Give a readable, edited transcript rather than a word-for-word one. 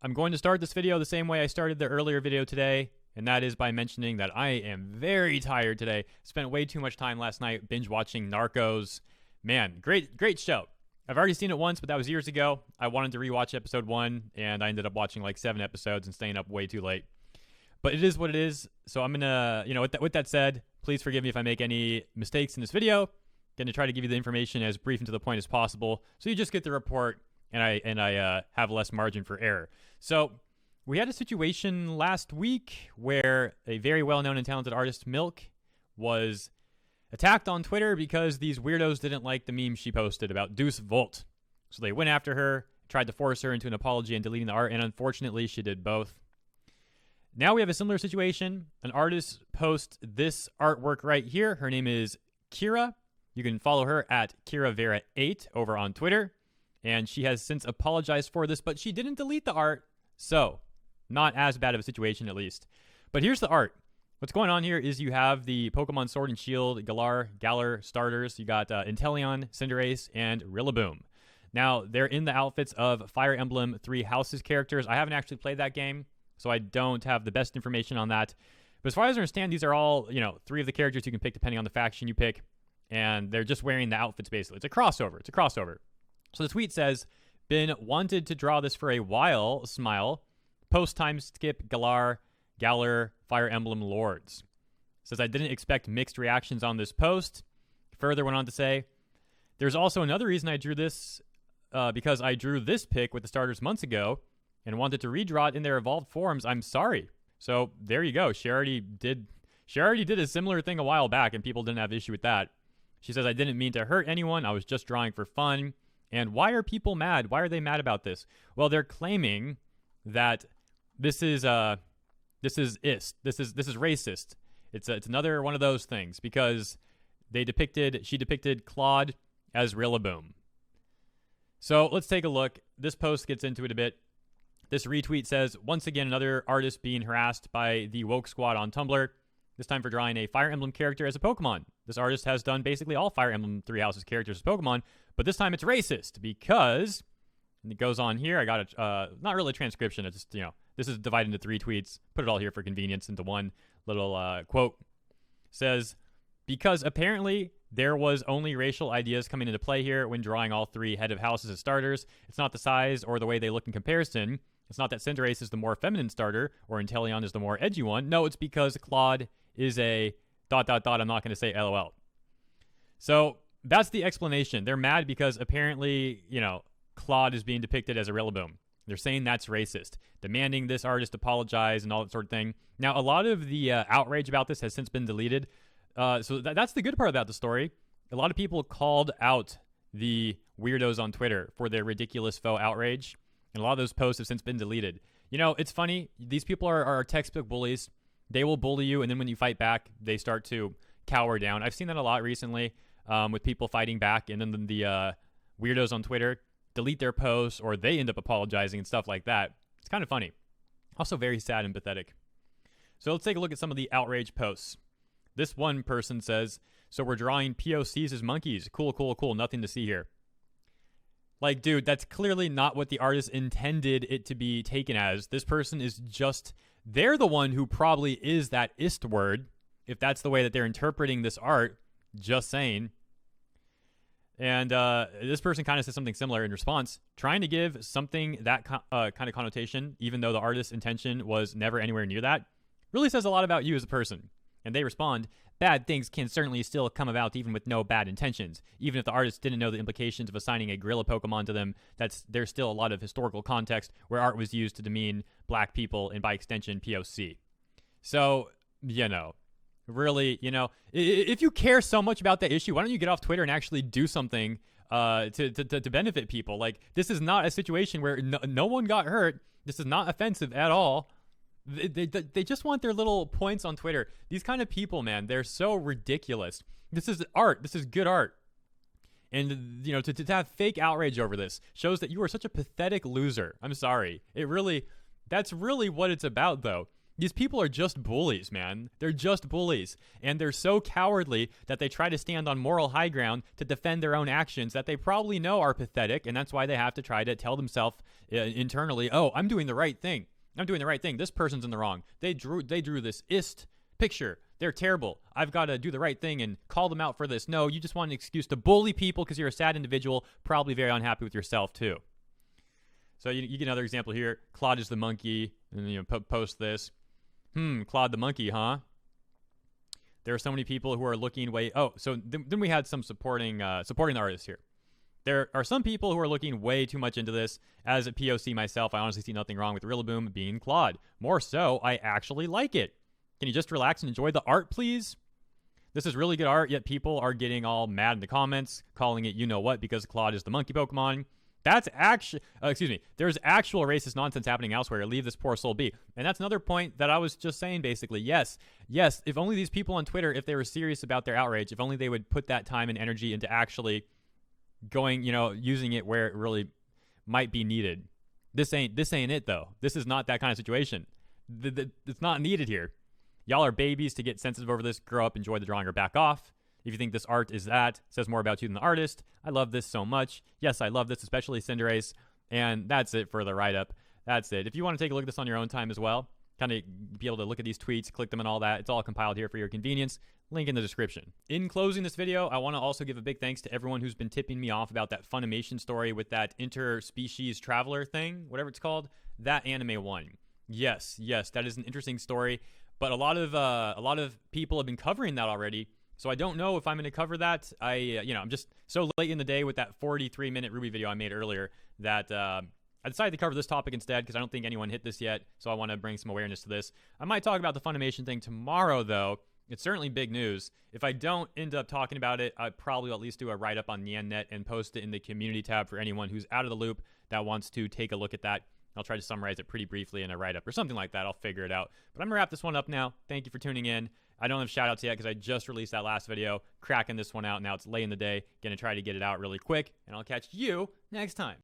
I'm going to start this video the same way I started the earlier video today, and that is by mentioning that I am very tired today. Spent way too much time last night binge watching Narcos. Man, great show. I've already seen it once, but that was years ago. I wanted to rewatch episode 1, and I ended up watching like 7 episodes and staying up way too late. But it is what it is, so I'm gonna, with that said, please forgive me if I make any mistakes in this video. Gonna try to give you the information as brief and to the point as possible, so you just get the report, and I have less margin for error. So we had a situation last week where a very well-known and talented artist, Milk, was attacked on Twitter because these weirdos didn't like the meme she posted about Deuce Volt. So they went after her, tried to force her into an apology and deleting the art, and unfortunately she did both. Now we have a similar situation. An artist posts this artwork right here. Her name is Kira. You can follow her at KiraVera8 over on Twitter. And she has since apologized for this, but she didn't delete the art. So, not as bad of a situation at least. But here's the art. What's going on here is you have the Pokemon Sword and Shield Galar starters. You got Inteleon, Cinderace, and Rillaboom. Now, they're in the outfits of Fire Emblem 3 Houses characters. I haven't actually played that game, so I don't have the best information on that. But as far as I understand, these are all, 3 of the characters you can pick depending on the faction you pick. And they're just wearing the outfits, basically. It's a crossover. So the tweet says, been wanted to draw this for a while, smile. Post time skip Galar, Fire Emblem Lords. Says, I didn't expect mixed reactions on this post. Further went on to say, there's also another reason I drew this, because I drew this pic with the starters months ago and wanted to redraw it in their evolved forms. I'm sorry. So there you go. She already did a similar thing a while back and people didn't have issue with that. She says, I didn't mean to hurt anyone. I was just drawing for fun. And why are people mad? Why are they mad about this? Well, they're claiming that this is racist. It's another one of those things because she depicted Claude as Rillaboom. So let's take a look. This post gets into it a bit. This retweet says, once again, another artist being harassed by the woke squad on Tumblr. This time for drawing a Fire Emblem character as a Pokemon. This artist has done basically all Fire Emblem 3 Houses characters as Pokemon, but this time it's racist because, and it goes on here, I got not really a transcription, it's just, this is divided into 3 tweets, put it all here for convenience into one little quote. Says, because apparently there was only racial ideas coming into play here when drawing all 3 head of houses as starters. It's not the size or the way they look in comparison. It's not that Cinderace is the more feminine starter or Inteleon is the more edgy one. No, it's because Claude is a ... I'm not going to say LOL. So that's the explanation. They're mad because apparently, Claude is being depicted as a Rillaboom. They're saying that's racist, demanding this artist apologize and all that sort of thing. Now, a lot of the outrage about this has since been deleted. So that's the good part about the story. A lot of people called out the weirdos on Twitter for their ridiculous faux outrage. And a lot of those posts have since been deleted. It's funny. These people are textbook bullies. They will bully you, and then when you fight back, they start to cower down. I've seen that a lot recently with people fighting back, and then the weirdos on Twitter delete their posts, or they end up apologizing and stuff like that. It's kind of funny. Also very sad and pathetic. So let's take a look at some of the outrage posts. This one person says, so we're drawing POCs as monkeys. Cool. Nothing to see here. Like, dude, that's clearly not what the artist intended it to be taken as. This person is just... They're the one who probably is that ist word, if that's the way that they're interpreting this art. Just saying. And this person kind of says something similar in response, trying to give something that kind of connotation, even though the artist's intention was never anywhere near that, really says a lot about you as a person. And they respond, bad things can certainly still come about even with no bad intentions. Even if the artist didn't know the implications of assigning a gorilla Pokemon to them, there's still a lot of historical context where art was used to demean black people and by extension POC. So, really, if you care so much about that issue, why don't you get off Twitter and actually do something to benefit people? Like, this is not a situation where no one got hurt. This is not offensive at all. They just want their little points on Twitter. These kind of people, man, they're so ridiculous. This is art. This is good art. And, to have fake outrage over this shows that you are such a pathetic loser. I'm sorry. That's really what it's about, though. These people are just bullies, man. They're just bullies. And they're so cowardly that they try to stand on moral high ground to defend their own actions that they probably know are pathetic, and that's why they have to try to tell themselves internally, oh, I'm doing the right thing. I'm doing the right thing. This person's in the wrong. They drew this ist picture. They're terrible. I've got to do the right thing and call them out for this. No, you just want an excuse to bully people because you're a sad individual, probably very unhappy with yourself too. So you get another example here. Claude is the monkey, and post this. Claude the monkey, huh? There are so many people who are looking way. Oh, so then we had some supporting the artists here. There are some people who are looking way too much into this. As a POC myself, I honestly see nothing wrong with Rillaboom being Claude. More so, I actually like it. Can you just relax and enjoy the art, please? This is really good art, yet people are getting all mad in the comments, calling it you know what because Claude is the monkey Pokemon. That's actually, there's actual racist nonsense happening elsewhere. Leave this poor soul be. And that's another point that I was just saying, basically. Yes, if only these people on Twitter, if they were serious about their outrage, if only they would put that time and energy into actually going, using it where it really might be needed. This ain't it, though. This is not that kind of situation. It's not needed here. Y'all are babies to get sensitive over this. Grow up, enjoy the drawing, or back off. If you think this art is that, says more about you than the artist. I love this so much. Yes, I love this, especially Cinderace. And that's it for the write-up. That's it. If you want to take a look at this on your own time as well, kind of be able to look at these tweets, click them and all that, it's all compiled here for your convenience. Link in the description. In closing this video, I want to also give a big thanks to everyone who's been tipping me off about that Funimation story with that interspecies traveler thing, whatever it's called, that anime one. Yes, that is an interesting story. But a lot of people have been covering that already. So I don't know if I'm going to cover that. I'm just so late in the day with that 43-minute Ruby video I made earlier that I decided to cover this topic instead because I don't think anyone hit this yet. So I want to bring some awareness to this. I might talk about the Funimation thing tomorrow, though. It's certainly big news. If I don't end up talking about it, I probably will at least do a write-up on NyanNet and post it in the community tab for anyone who's out of the loop that wants to take a look at that. I'll try to summarize it pretty briefly in a write-up or something like that. I'll figure it out. But I'm going to wrap this one up now. Thank you for tuning in. I don't have shout-outs yet because I just released that last video, cracking this one out. Now it's late in the day. Going to try to get it out really quick, and I'll catch you next time.